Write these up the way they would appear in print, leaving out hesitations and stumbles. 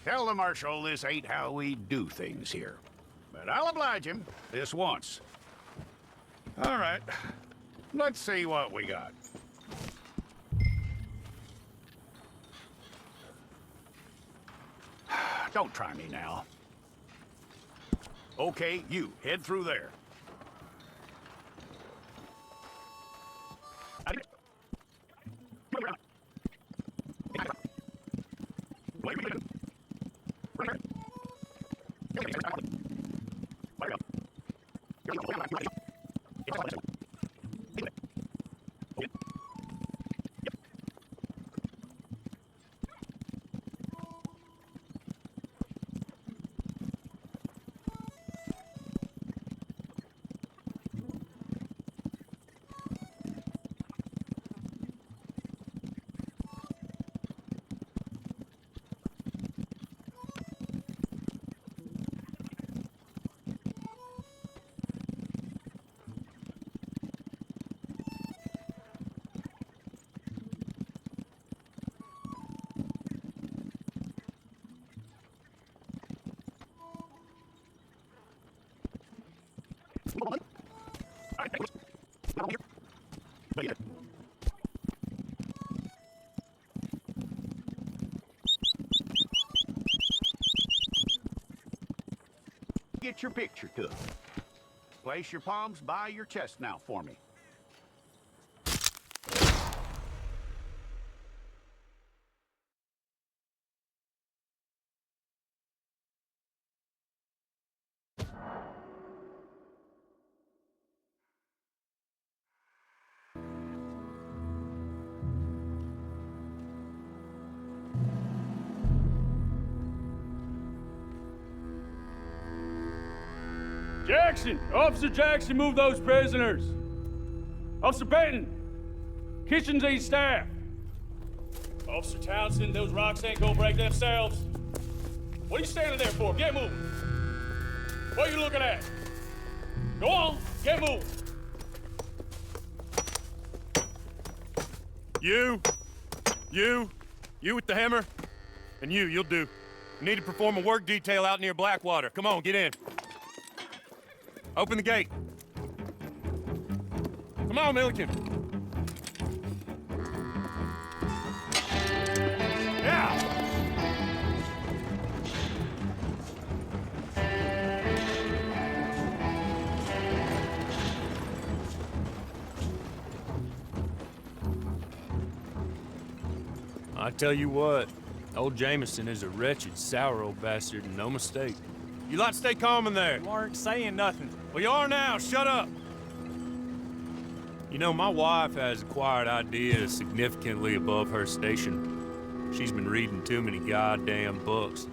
Tell the Marshal this ain't how we do things here. But I'll oblige him this once. All right. Let's see what we got. Don't try me now. Okay, you, head through there. Get your picture took. Place your palms by your chest now for me. Jackson! Officer Jackson, move those prisoners! Officer Benton! Kitchens aid staff! Officer Townsend, those rocks ain't gonna break themselves. What are you standing there for? Get moving! What are you looking at? Go on, get moving! You with the hammer, and you'll do. You need to perform a work detail out near Blackwater. Come on, get in. Open the gate. Come on, Milliken. Yeah! I tell you what, old Jameson is a wretched, sour old bastard, and no mistake. You lot stay calm in there. You aren't saying nothing. Well, you are now. Shut up. You know, my wife has acquired ideas significantly above her station. She's been reading too many goddamn books.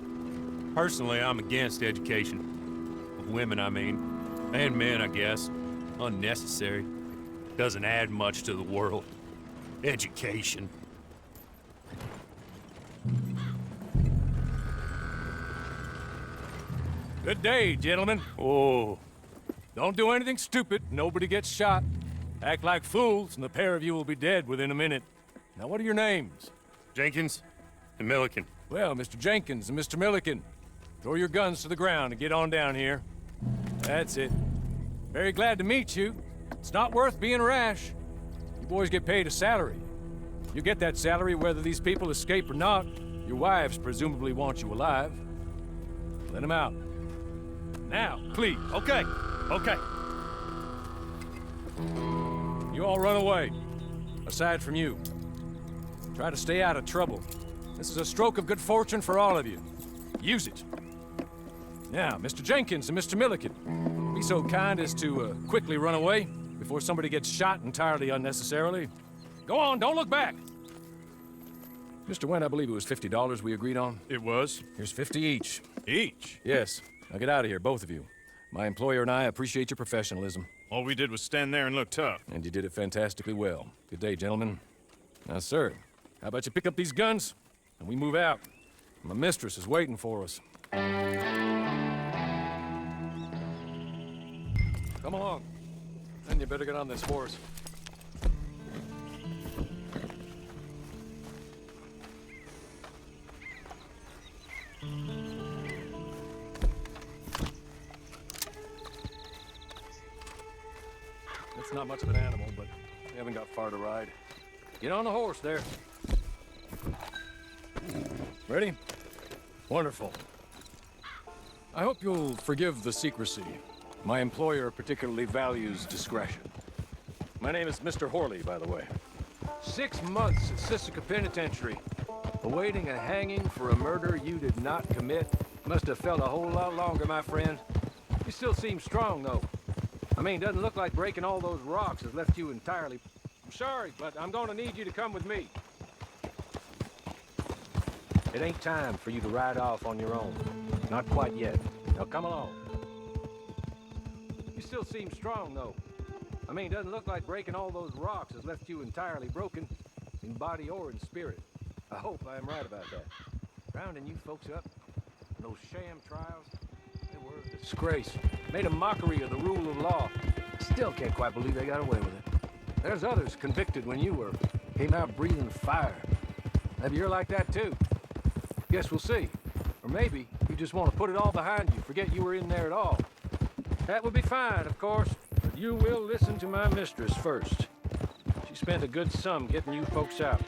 Personally, I'm against education. Of women, I mean. And men, I guess. Unnecessary. Doesn't add much to the world. Education. Good day, gentlemen. Oh. Don't do anything stupid. Nobody gets shot. Act like fools, and the pair of you will be dead within a minute. Now, what are your names? Jenkins and Milliken. Well, Mr. Jenkins and Mr. Milliken, throw your guns to the ground and get on down here. That's it. Very glad to meet you. It's not worth being rash. You boys get paid a salary. You get that salary whether these people escape or not. Your wives presumably want you alive. Let them out. Now, please. Okay. Okay. You all run away. Aside from you. Try to stay out of trouble. This is a stroke of good fortune for all of you. Use it. Now, Mr. Jenkins and Mr. Milliken, be so kind as to quickly run away before somebody gets shot entirely unnecessarily. Go on, don't look back. Mr. Wynn, I believe it was $50 we agreed on. It was? Here's 50 each. Each? Yes. Now get out of here, both of you. My employer and I appreciate your professionalism. All we did was stand there and look tough. And you did it fantastically well. Good day, gentlemen. Now, sir, how about you pick up these guns and we move out? My mistress is waiting for us. Come along. And you better get on this horse. not much of an animal, but we haven't got far to ride. Get on the horse there. Ready? Wonderful. I hope you'll forgive the secrecy. My employer particularly values discretion. My name is Mr. Horley, by the way. 6 months at Sisika Penitentiary, awaiting a hanging for a murder you did not commit. Must have felt a whole lot longer, my friend. You still seem strong, though. I mean, doesn't look like breaking all those rocks has left you entirely... I'm sorry, but I'm gonna need you to come with me. It ain't time for you to ride off on your own. Not quite yet. Now come along. You still seem strong, though. I mean, doesn't look like breaking all those rocks has left you entirely broken, in body or in spirit. I hope I am right about that. Rounding you folks up, those sham trials, they were a disgrace. Made a mockery of the rule of law. Still can't quite believe they got away with it. There's others convicted when you were. Came out breathing fire. Maybe you're like that too. Guess we'll see. Or maybe you just want to put it all behind you, forget you were in there at all. That would be fine, of course, but you will listen to my mistress first. She spent a good sum getting you folks out.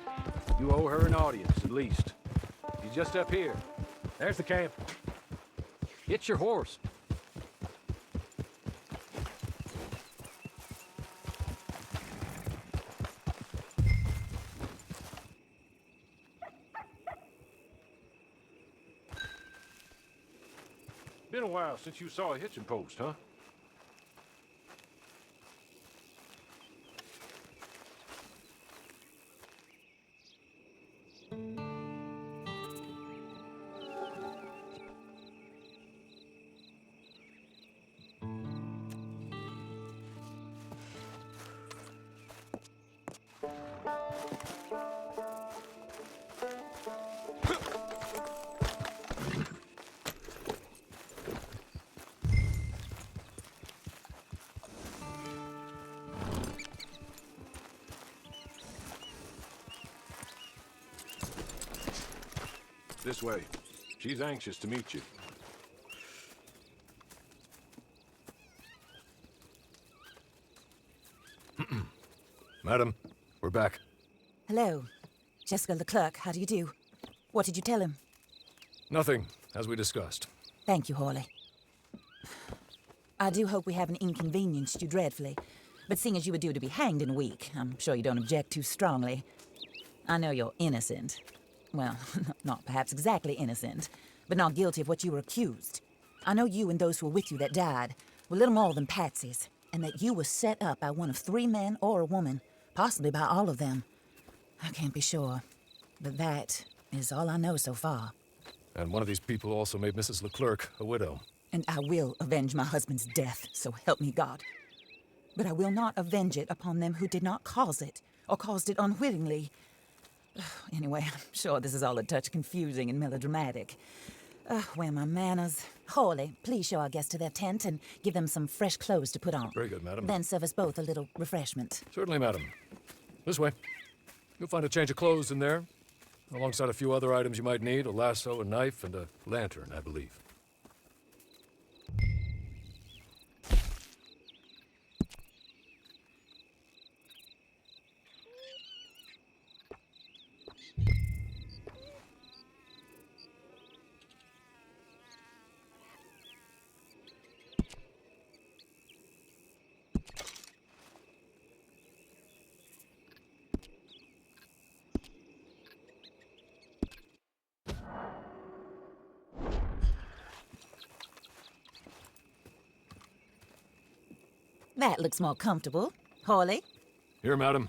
You owe her an audience, at least. She's just up here. There's the camp. Get your horse. Been a while since you saw a hitching post, huh? This way. She's anxious to meet you. Madam, we're back. Hello. Jessica Leclerc, how do you do? What did you tell him? Nothing, as we discussed. Thank you, Hawley. I do hope we haven't inconvenienced you dreadfully, but seeing as you were due to be hanged in a week, I'm sure you don't object too strongly. I know you're innocent. Well, not perhaps exactly innocent, but not guilty of what you were accused. I know you and those who were with you that died were little more than patsies, and that you were set up by one of 3 men or a woman, possibly by all of them. I can't be sure, but that is all I know so far. And one of these people also made Mrs. Leclerc a widow. And I will avenge my husband's death, so help me God. But I will not avenge it upon them who did not cause it, or caused it unwittingly. Anyway, I'm sure this is all a touch confusing and melodramatic. Where are my manners? Hawley, please show our guests to their tent and give them some fresh clothes to put on. Very good, madam. Then serve us both a little refreshment. Certainly, madam. This way. You'll find a change of clothes in there, alongside a few other items you might need, a lasso, a knife, and a lantern, I believe. That looks more comfortable. Hawley, Here, madam.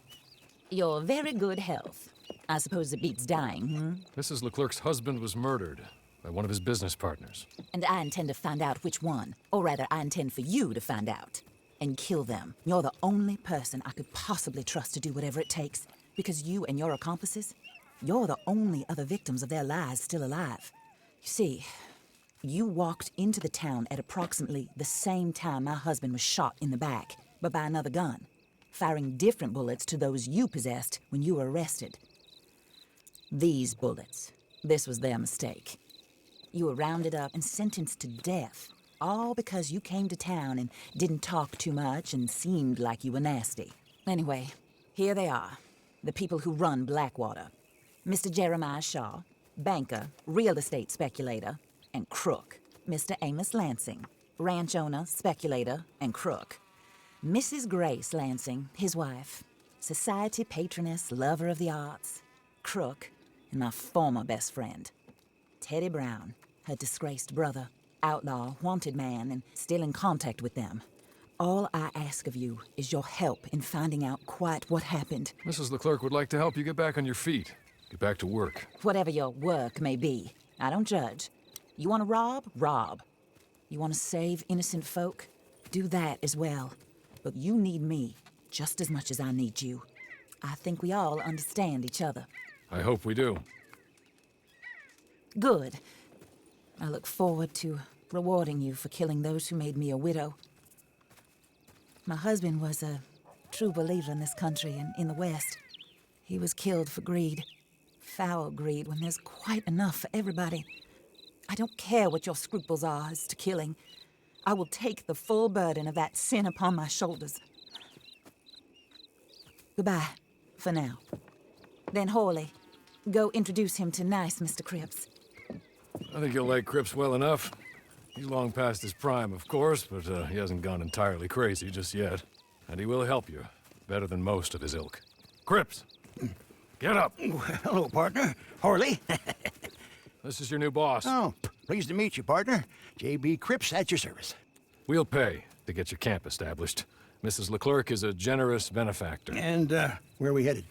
your very good health. I suppose it beats dying, hmm? Mrs. Leclerc's husband was murdered by one of his business partners. And I intend to find out which one. Or rather, I intend for you to find out. And kill them. You're the only person I could possibly trust to do whatever it takes. Because you and your accomplices, you're the only other victims of their lies still alive. You see, you walked into the town at approximately the same time my husband was shot in the back, but by another gun, firing different bullets to those you possessed when you were arrested. These bullets, this was their mistake. You were rounded up and sentenced to death, all because you came to town and didn't talk too much and seemed like you were nasty. Anyway, here they are, the people who run Blackwater. Mr. Jeremiah Shaw, banker, real estate speculator, and crook. Mr. Amos Lansing, ranch owner, speculator, and crook. Mrs. Grace Lansing, his wife, society patroness, lover of the arts, crook, and my former best friend, Teddy Brown, her disgraced brother, outlaw, wanted man, and still in contact with them. All I ask of you is your help in finding out quite what happened. Mrs. Leclerc would like to help you get back on your feet. Get back to work. Whatever your work may be, I don't judge. You want to rob? Rob. You want to save innocent folk? Do that as well. But you need me just as much as I need you. I think we all understand each other. I hope we do. Good. I look forward to rewarding you for killing those who made me a widow. My husband was a true believer in this country and in the West. He was killed for greed. Foul greed when there's quite enough for everybody. I don't care what your scruples are as to killing. I will take the full burden of that sin upon my shoulders. Goodbye, for now. Then Hawley, go introduce him to nice Mr. Cripps. I think you'll like Cripps well enough. He's long past his prime, of course, but he hasn't gone entirely crazy just yet. And he will help you, better than most of his ilk. Cripps! Get up! Hello, partner. Horley. This is your new boss. Oh, pleased to meet you, partner. J.B. Cripps at your service. We'll pay to get your camp established. Mrs. Leclerc is a generous benefactor. And, where are we headed?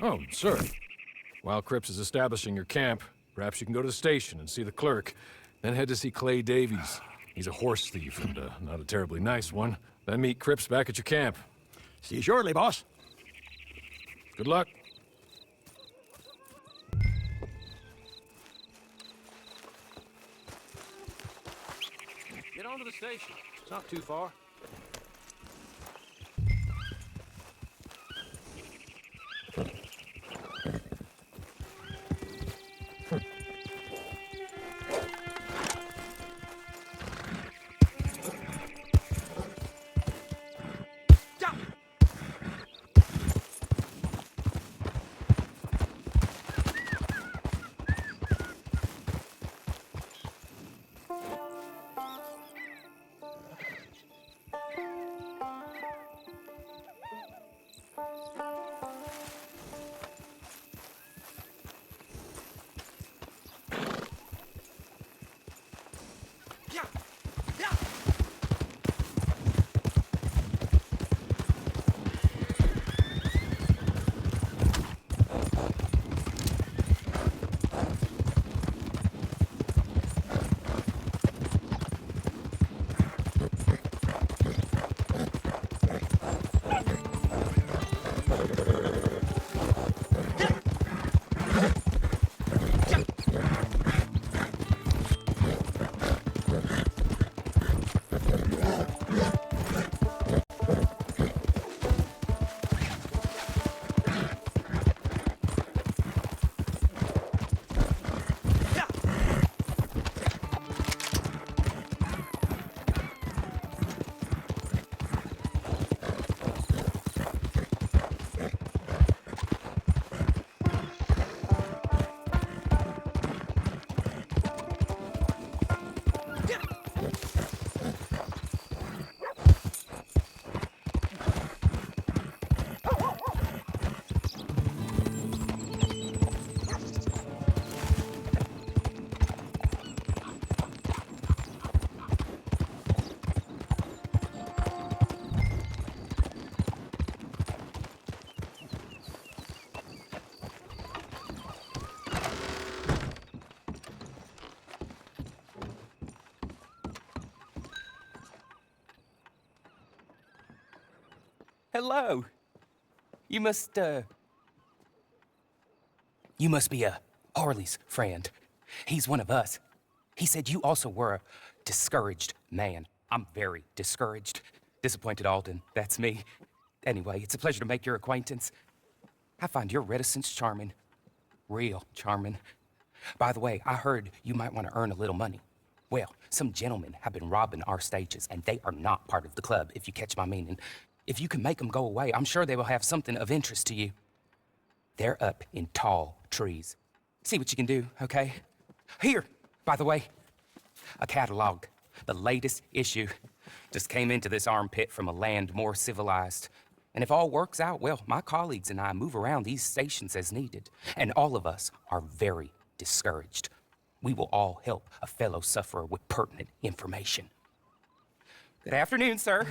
Oh, sir. While Cripps is establishing your camp, perhaps you can go to the station and see the clerk, then head to see Clay Davies. He's a horse thief and not a terribly nice one. Then meet Cripps back at your camp. See you shortly, boss. Good luck. Get on to the station. It's not too far. Hello. You must be, Harley's friend. He's one of us. He said you also were a discouraged man. I'm very discouraged. Disappointed Alden, that's me. Anyway, it's a pleasure to make your acquaintance. I find your reticence charming. Real charming. By the way, I heard you might want to earn a little money. Well, some gentlemen have been robbing our stages, and they are not part of the club, if you catch my meaning. If you can make them go away, I'm sure they will have something of interest to you. They're up in tall trees. See what you can do, okay? Here, by the way, a catalog. The latest issue. Just came into this armpit from a land more civilized. And if all works out, well, my colleagues and I move around these stations as needed. And all of us are very discouraged. We will all help a fellow sufferer with pertinent information. Good afternoon, sir.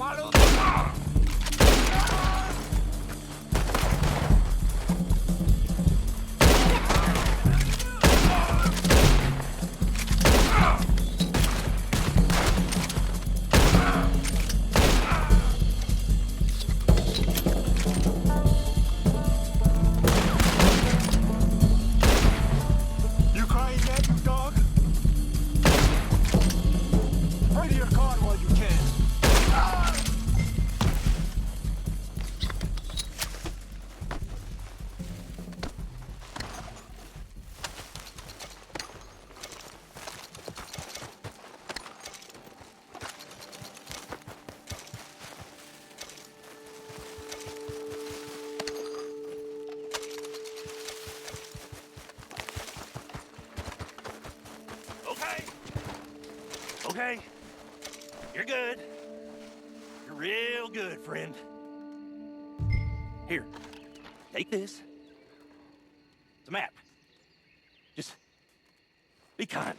Follow the law! You crying yet, you dog? Pray to your God while you can. Okay. You're good. You're real good, friend. Here, take this. It's a map. Just be kind.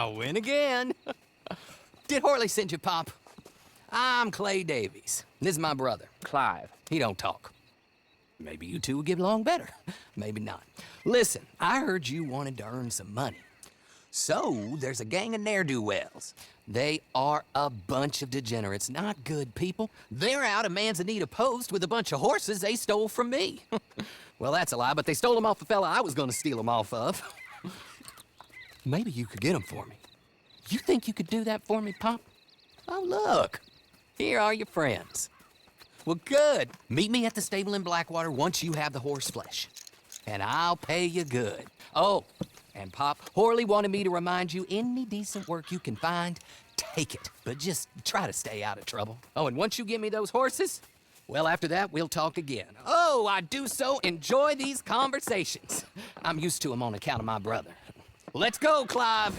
I win again. Did Horley send you, Pop? I'm Clay Davies. This is my brother, Clive. He don't talk. Maybe you two will get along better. Maybe not. Listen, I heard you wanted to earn some money. So, there's a gang of ne'er-do-wells. They are a bunch of degenerates, not good people. They're out at Manzanita Post with a bunch of horses they stole from me. Well, that's a lie, but they stole them off the fella I was gonna steal them off of. Maybe you could get them for me. You think you could do that for me, Pop? Oh, look. Here are your friends. Well, good. Meet me at the stable in Blackwater once you have the horse flesh. And I'll pay you good. Oh, and Pop, Horley wanted me to remind you, any decent work you can find, take it. But just try to stay out of trouble. Oh, and once you give me those horses, well, after that, we'll talk again. Oh, I do so enjoy these conversations. I'm used to them on account of my brother. Let's go, Clive.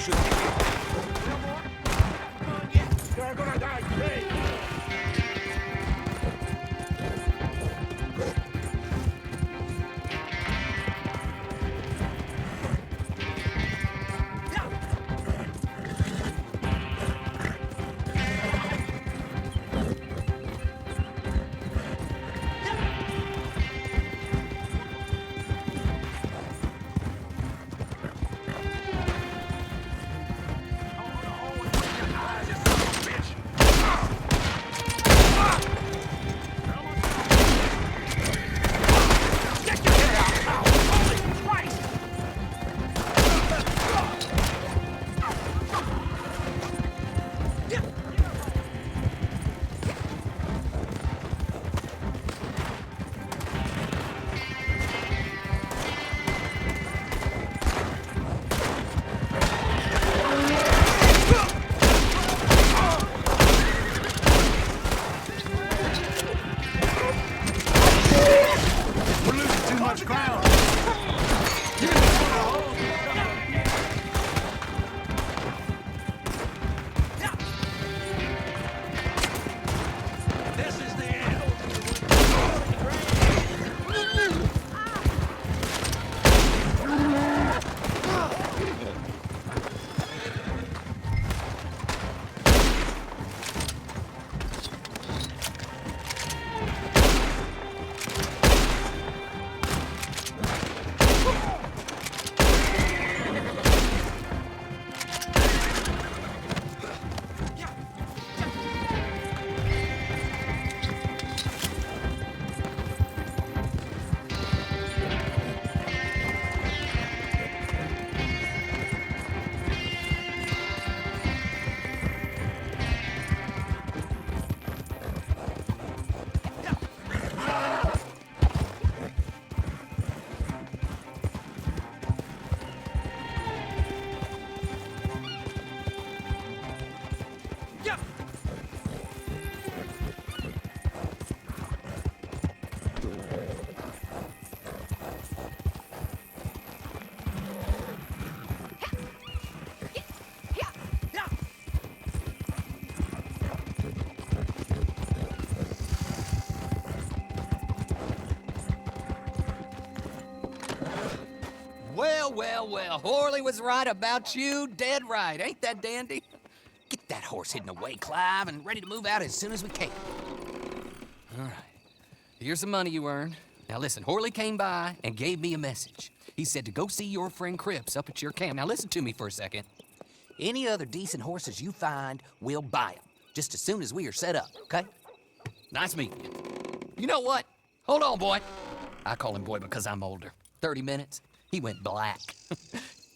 They're gonna die today. Well, Horley was right about you, dead right. Ain't that dandy? Get that horse hidden away, Clive, and ready to move out as soon as we can. All right. Here's the money you earned. Now listen, Horley came by and gave me a message. He said to go see your friend Cripps up at your camp. Now listen to me for a second. Any other decent horses you find, we'll buy them, just as soon as we are set up, okay? Nice meeting you. You know what? Hold on, boy. I call him boy because I'm older. 30 minutes, he went black.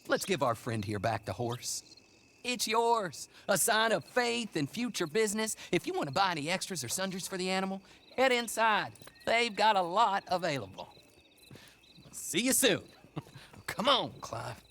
Let's give our friend here back the horse. It's yours, a sign of faith and future business. If you want to buy any extras or sundries for the animal, head inside. They've got a lot available. See you soon. Come on, Clive.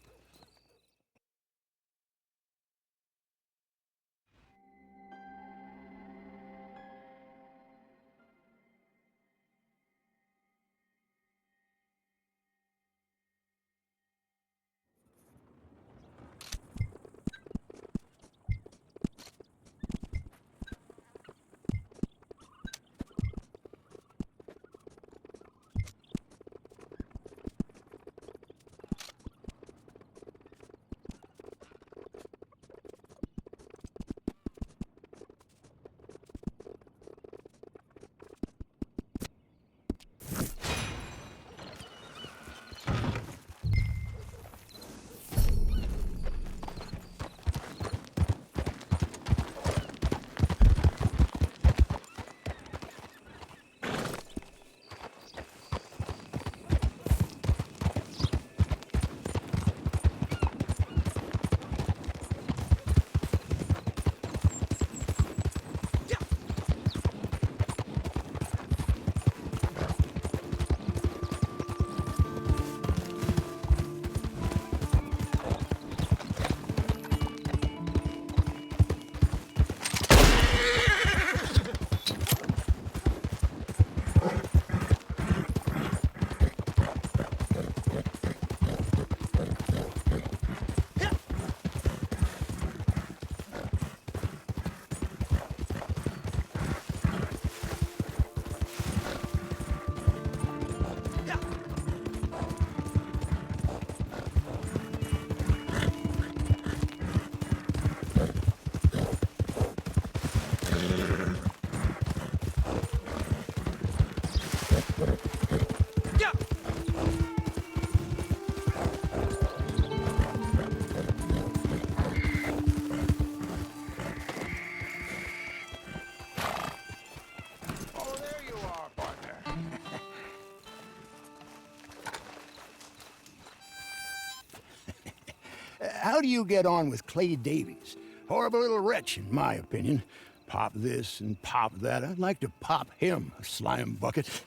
how do you get on with Clay Davies? Horrible little wretch, in my opinion. Pop this and pop that. I'd like to pop him, a slime bucket.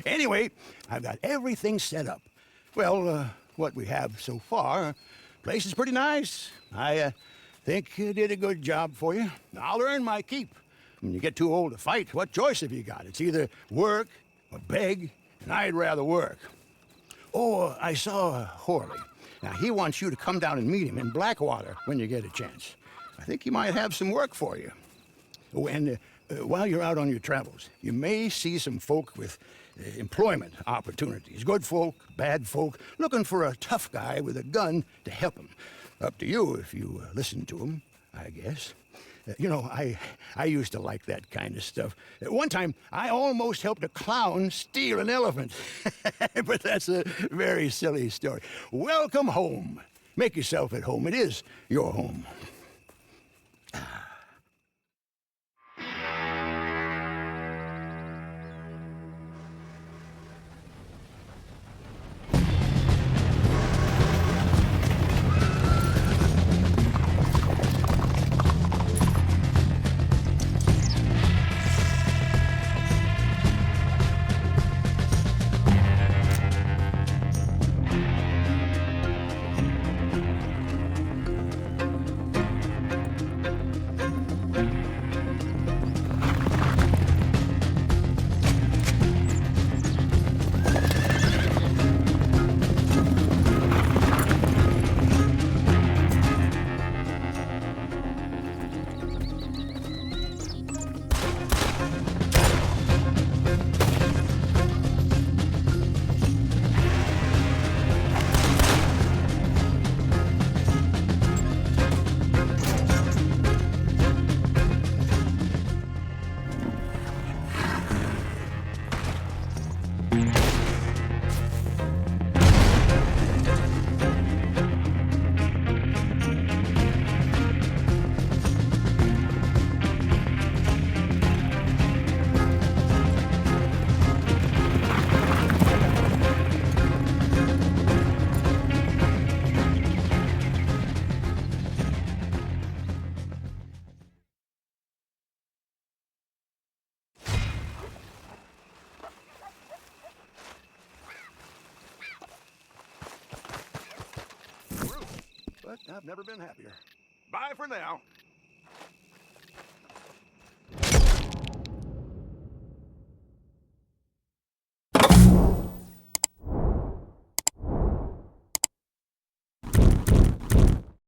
Anyway, I've got everything set up. Well, what we have so far, place is pretty nice. I think you did a good job for you. I'll earn my keep. When you get too old to fight, what choice have you got? It's either work or beg, and I'd rather work. Oh, I saw Horley. Now, he wants you to come down and meet him in Blackwater when you get a chance. I think he might have some work for you. Oh, and while you're out on your travels, you may see some folk with employment opportunities. Good folk, bad folk, looking for a tough guy with a gun to help them. Up to you if you listen to them, I guess. You know, I used to like that kind of stuff. One time, I almost helped a clown steal an elephant. But that's a very silly story. Welcome home. Make yourself at home. It is your home. But I've never been happier. Bye for now.